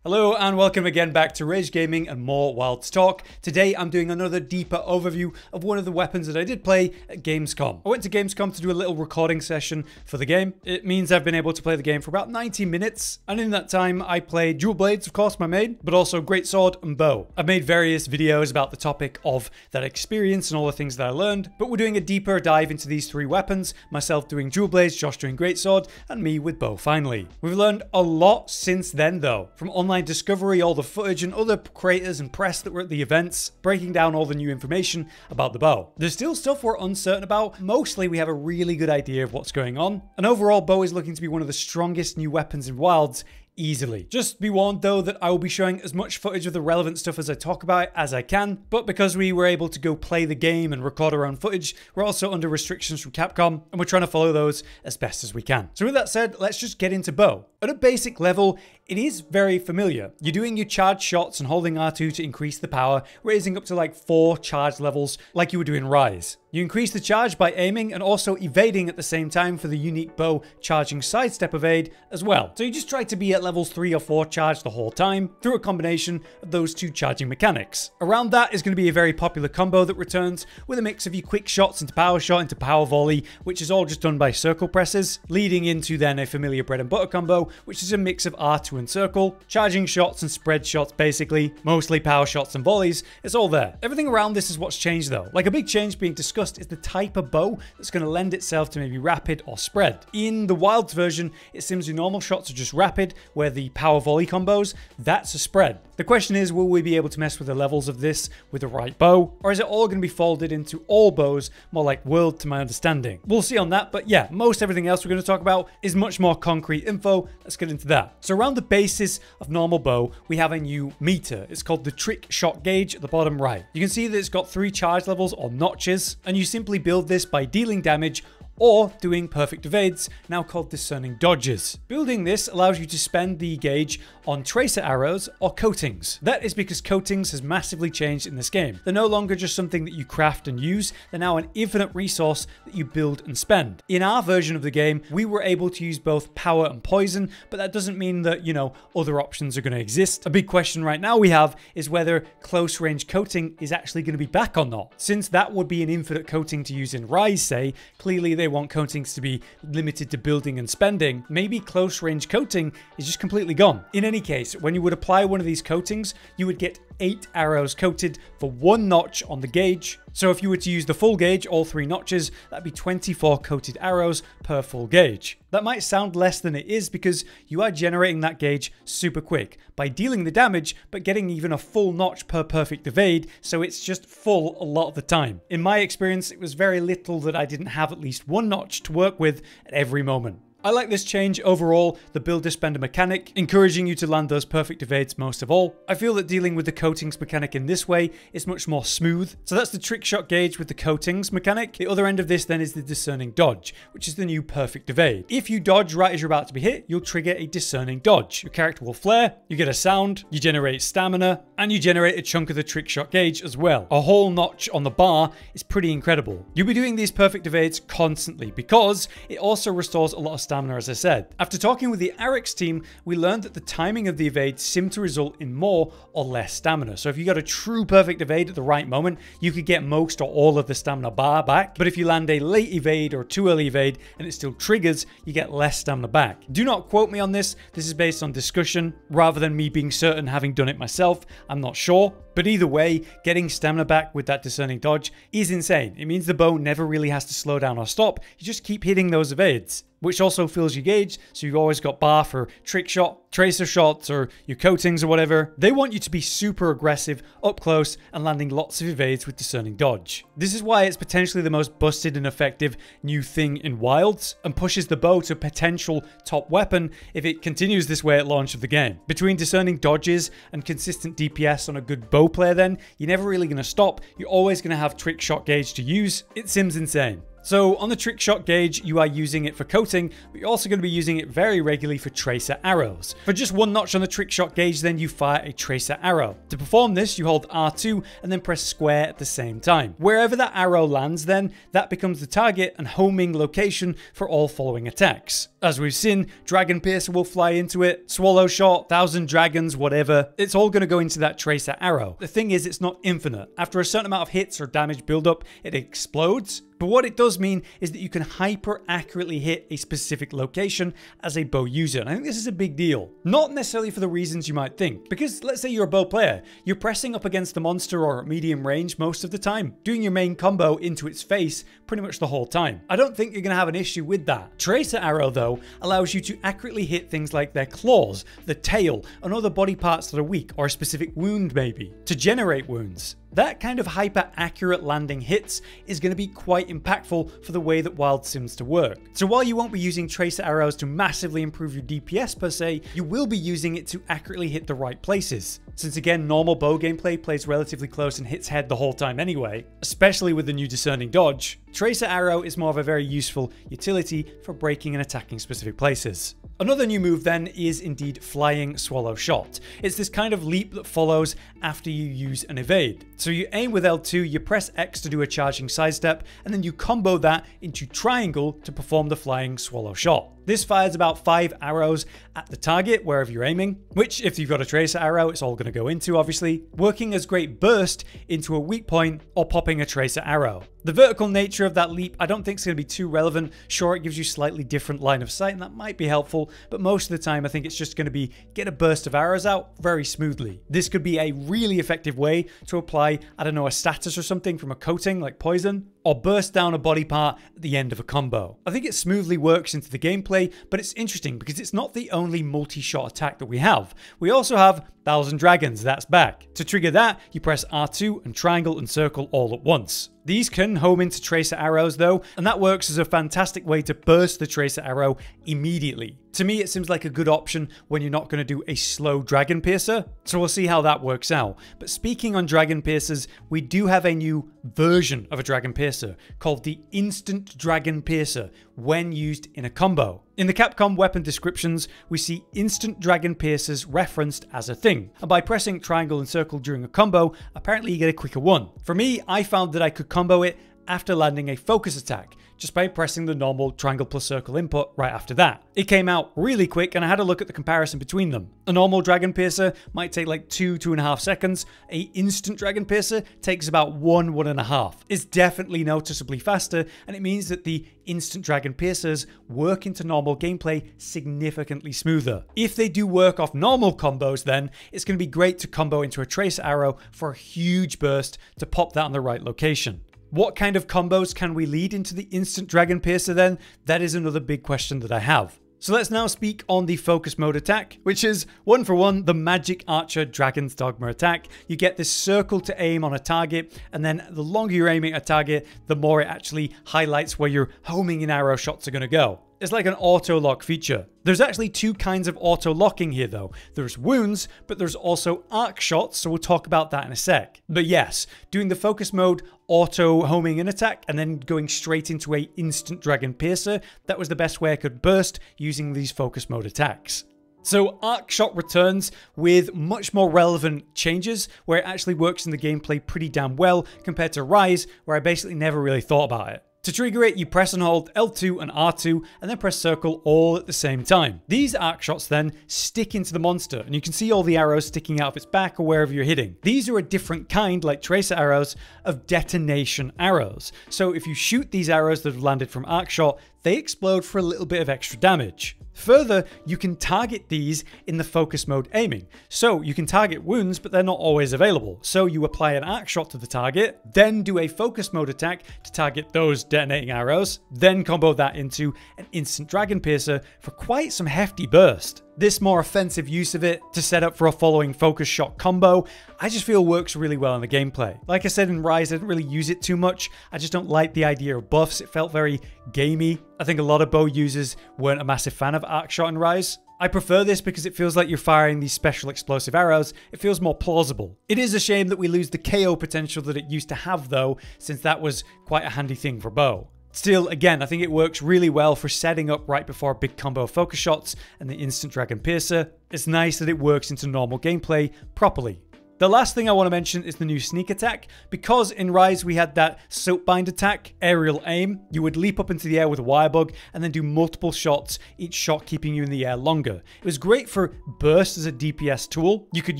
Hello and welcome again back to Rage Gaming and more Wilds talk. Today I'm doing another deeper overview of one of the weapons that I did play at Gamescom. I went to Gamescom to do a little recording session for the game. It means I've been able to play the game for about 90 minutes, and in that time I played dual blades, of course, my main, but also greatsword and bow. I've made various videos about the topic of that experience and all the things that I learned, but we're doing a deeper dive into these three weapons, myself doing dual blades, Josh doing greatsword, and me with bow finally. We've learned a lot since then though, from online discovery, all the footage and other creators and press that were at the events, breaking down all the new information about the bow. There's still stuff we're uncertain about. Mostly we have a really good idea of what's going on, and overall bow is looking to be one of the strongest new weapons in Wilds easily. Just be warned though that I will be showing as much footage of the relevant stuff as I talk about as I can, but because we were able to go play the game and record our own footage, we're also under restrictions from Capcom, and we're trying to follow those as best as we can. So with that said, let's just get into bow. At a basic level, it is very familiar. You're doing your charge shots and holding R2 to increase the power, raising up to like 4 charge levels like you would do in Rise. You increase the charge by aiming and also evading at the same time for the unique bow charging sidestep evade as well. So you just try to be at levels 3 or 4 charged the whole time through a combination of those two charging mechanics. Around that is going to be a very popular combo that returns with a mix of your quick shots into power shot into power volley, which is all just done by circle presses, leading into then a familiar bread and butter combo, which is a mix of R2 and circle, charging shots and spread shots basically, mostly power shots and volleys. It's all there. Everything around this is what's changed though. Like a big change being discussed is the type of bow that's going to lend itself to maybe rapid or spread. In the Wilds version, it seems your normal shots are just rapid, where the power volley combos, that's a spread. The question is, will we be able to mess with the levels of this with the right bow, or is it all going to be folded into all bows, more like World to my understanding? We'll see on that, but yeah, most everything else we're going to talk about is much more concrete info. Let's get into that. So around the basis of normal bow, we have a new meter. It's called the trick shot gauge at the bottom right. You can see that it's got 3 charge levels or notches, and you simply build this by dealing damage or doing perfect evades, now called discerning dodges. Building this allows you to spend the gauge on tracer arrows or coatings. That is because coatings has massively changed in this game. They're no longer just something that you craft and use, they're now an infinite resource that you build and spend. In our version of the game, we were able to use both power and poison, but that doesn't mean that, you know, other options are going to exist. A big question right now we have is whether close range coating is actually going to be back or not. Since that would be an infinite coating to use in Rise, say, clearly they want coatings to be limited to building and spending, maybe close range coating is just completely gone. In any case, when you would apply one of these coatings, you would get 8 arrows coated for 1 notch on the gauge. So if you were to use the full gauge, all 3 notches, that'd be 24 coated arrows per full gauge. That might sound less than it is because you are generating that gauge super quick by dealing the damage, but getting even a full notch per perfect evade, so it's just full a lot of the time. In my experience, it was very little that I didn't have at least 1 notch to work with at every moment. I like this change overall, the builder spender mechanic, encouraging you to land those perfect evades most of all. I feel that dealing with the coatings mechanic in this way is much more smooth. So that's the trick shot gauge with the coatings mechanic. The other end of this then is the discerning dodge, which is the new perfect evade. If you dodge right as you're about to be hit, you'll trigger a discerning dodge. Your character will flare, you get a sound, you generate stamina, and you generate a chunk of the trick shot gauge as well. A whole notch on the bar is pretty incredible. You'll be doing these perfect evades constantly because it also restores a lot of stamina, as I said. After talking with the Arix team, we learned that the timing of the evade seemed to result in more or less stamina. So if you got a true perfect evade at the right moment, you could get most or all of the stamina bar back. But if you land a late evade or too early evade and it still triggers, you get less stamina back. Do not quote me on this. This is based on discussion rather than me being certain having done it myself. I'm not sure. But either way, getting stamina back with that discerning dodge is insane. It means the bow never really has to slow down or stop. You just keep hitting those evades, which also fills your gauge, so you've always got bar for trick shot, tracer shots, or your coatings or whatever. They want you to be super aggressive, up close, and landing lots of evades with discerning dodge. This is why it's potentially the most busted and effective new thing in Wilds, and pushes the bow to a potential top weapon if it continues this way at launch of the game. Between discerning dodges and consistent DPS on a good bow player then, you're never really going to stop. You're always going to have trick shot gauge to use. It seems insane. So on the trick shot gauge, you are using it for coating, but you're also going to be using it very regularly for tracer arrows. For just one notch on the trick shot gauge, then you fire a tracer arrow. To perform this, you hold R2 and then press square at the same time. Wherever that arrow lands then, that becomes the target and homing location for all following attacks. As we've seen, Dragon Piercer will fly into it, Swallow Shot, Thousand Dragons, whatever. It's all going to go into that tracer arrow. The thing is, it's not infinite. After a certain amount of hits or damage buildup, it explodes. But what it does mean is that you can hyper accurately hit a specific location as a bow user. And I think this is a big deal. Not necessarily for the reasons you might think. Because let's say you're a bow player, you're pressing up against the monster or at medium range most of the time, doing your main combo into its face pretty much the whole time. I don't think you're going to have an issue with that. Tracer arrow though allows you to accurately hit things like their claws, the tail, and other body parts that are weak, or a specific wound maybe, to generate wounds. That kind of hyper-accurate landing hits is going to be quite impactful for the way that Wild seems to work. So while you won't be using tracer arrows to massively improve your DPS per se, you will be using it to accurately hit the right places. Since again, normal bow gameplay plays relatively close and hits head the whole time anyway, especially with the new discerning dodge, tracer arrow is more of a very useful utility for breaking and attacking specific places. Another new move then is indeed flying swallow shot. It's this kind of leap that follows after you use an evade. So you aim with L2, you press X to do a charging sidestep, and then you combo that into triangle to perform the flying swallow shot. This fires about 5 arrows at the target wherever you're aiming, which if you've got a tracer arrow, it's all going to go into obviously, working as great burst into a weak point or popping a tracer arrow. The vertical nature of that leap I don't think is going to be too relevant. Sure, it gives you slightly different line of sight and that might be helpful, but most of the time I think it's just going to be get a burst of arrows out very smoothly. This could be a really effective way to apply, I don't know, a status or something from a coating like poison, or burst down a body part at the end of a combo. I think it smoothly works into the gameplay, but it's interesting because it's not the only multi-shot attack that we have. We also have Thousand Dragons, that's back. To trigger that, you press R2 and triangle and circle all at once. These can home into tracer arrows though, and that works as a fantastic way to burst the tracer arrow immediately. To me, it seems like a good option when you're not going to do a slow Dragon Piercer, so we'll see how that works out. But speaking on Dragon Piercers, we do have a new version of a Dragon Piercer called the Instant Dragon Piercer when used in a combo. In the Capcom weapon descriptions, we see Instant Dragon Piercers referenced as a thing, and by pressing triangle and circle during a combo, apparently you get a quicker one. For me, I found that I could combo it after landing a focus attack, just by pressing the normal triangle plus circle input right after that. It came out really quick and I had a look at the comparison between them. A normal Dragon Piercer might take like 2.5 seconds. A instant Dragon Piercer takes about 1.5. It's definitely noticeably faster, and it means that the instant Dragon Piercers work into normal gameplay significantly smoother. If they do work off normal combos then, it's going to be great to combo into a tracer arrow for a huge burst to pop that on the right location. What kind of combos can we lead into the Instant Dragon Piercer then? That is another big question that I have. So let's now speak on the focus mode attack, which is one for one the Magic Archer Dragon's Dogma attack. You get this circle to aim on a target, and then the longer you're aiming at a target, the more it actually highlights where your homing and arrow shots are going to go. It's like an auto lock feature. There's actually two kinds of auto locking here though. There's wounds, but there's also arc shots, so we'll talk about that in a sec. But yes, doing the focus mode, auto homing an attack, and then going straight into a instant Dragon Piercer, that was the best way I could burst using these focus mode attacks. So Arc Shot returns with much more relevant changes where it actually works in the gameplay pretty damn well compared to Rise, where I basically never really thought about it. To trigger it, you press and hold L2 and R2 and then press circle all at the same time. These arc shots then stick into the monster, and you can see all the arrows sticking out of its back or wherever you're hitting. These are a different kind, like tracer arrows, of detonation arrows. So if you shoot these arrows that have landed from arc shot, they explode for a little bit of extra damage. Further, you can target these in the focus mode aiming. So you can target wounds, but they're not always available. So you apply an arc shot to the target, then do a focus mode attack to target those detonating arrows, then combo that into an instant Dragon Piercer for quite some hefty burst. This more offensive use of it to set up for a following focus shot combo, I just feel works really well in the gameplay. Like I said in Rise, I didn't really use it too much. I just don't like the idea of buffs. It felt very gamey. I think a lot of bow users weren't a massive fan of arc shot in Rise. I prefer this because it feels like you're firing these special explosive arrows. It feels more plausible. It is a shame that we lose the KO potential that it used to have though, since that was quite a handy thing for bow. Still, again, I think it works really well for setting up right before big combo focus shots and the instant dragon piercer. It's nice that it works into normal gameplay properly. The last thing I want to mention is the new sneak attack. Because in Rise we had that soapbind attack, aerial aim, you would leap up into the air with a wire bug and then do multiple shots, each shot keeping you in the air longer. It was great for burst as a DPS tool. You could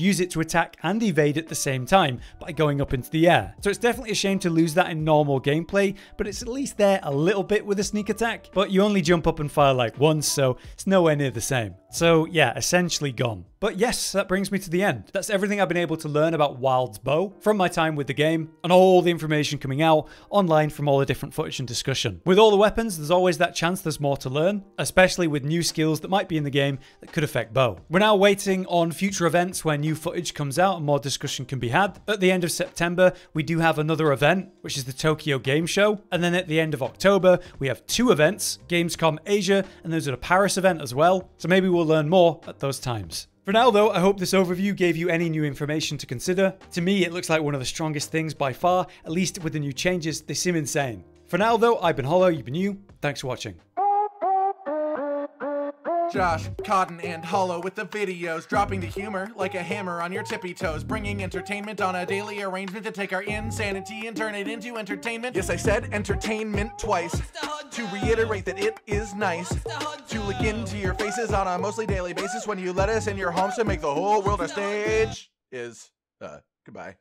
use it to attack and evade at the same time by going up into the air. So it's definitely a shame to lose that in normal gameplay, but it's at least there a little bit with a sneak attack. But you only jump up and fire like once, so it's nowhere near the same. So yeah, essentially gone. But yes, that brings me to the end. That's everything I've been able to learn about Wilds bow from my time with the game and all the information coming out online from all the different footage and discussion. With all the weapons, there's always that chance there's more to learn, especially with new skills that might be in the game that could affect bow. We're now waiting on future events where new footage comes out and more discussion can be had. At the end of September, we do have another event, which is the Tokyo Game Show. And then at the end of October, we have 2 events, Gamescom Asia, and there's a Paris event as well. So maybe we'll learn more at those times. For now though, I hope this overview gave you any new information to consider. To me, it looks like one of the strongest things by far, at least with the new changes, they seem insane. For now though, I've been Hollow, you've been you, thanks for watching. Josh, Cotton, and Hollow with the videos, dropping the humor like a hammer on your tippy toes, bringing entertainment on a daily arrangement to take our insanity and turn it into entertainment. Yes, I said entertainment twice, to reiterate that it is nice to look into your faces on a mostly daily basis when you let us in your homes to make the whole world a stage. Goodbye.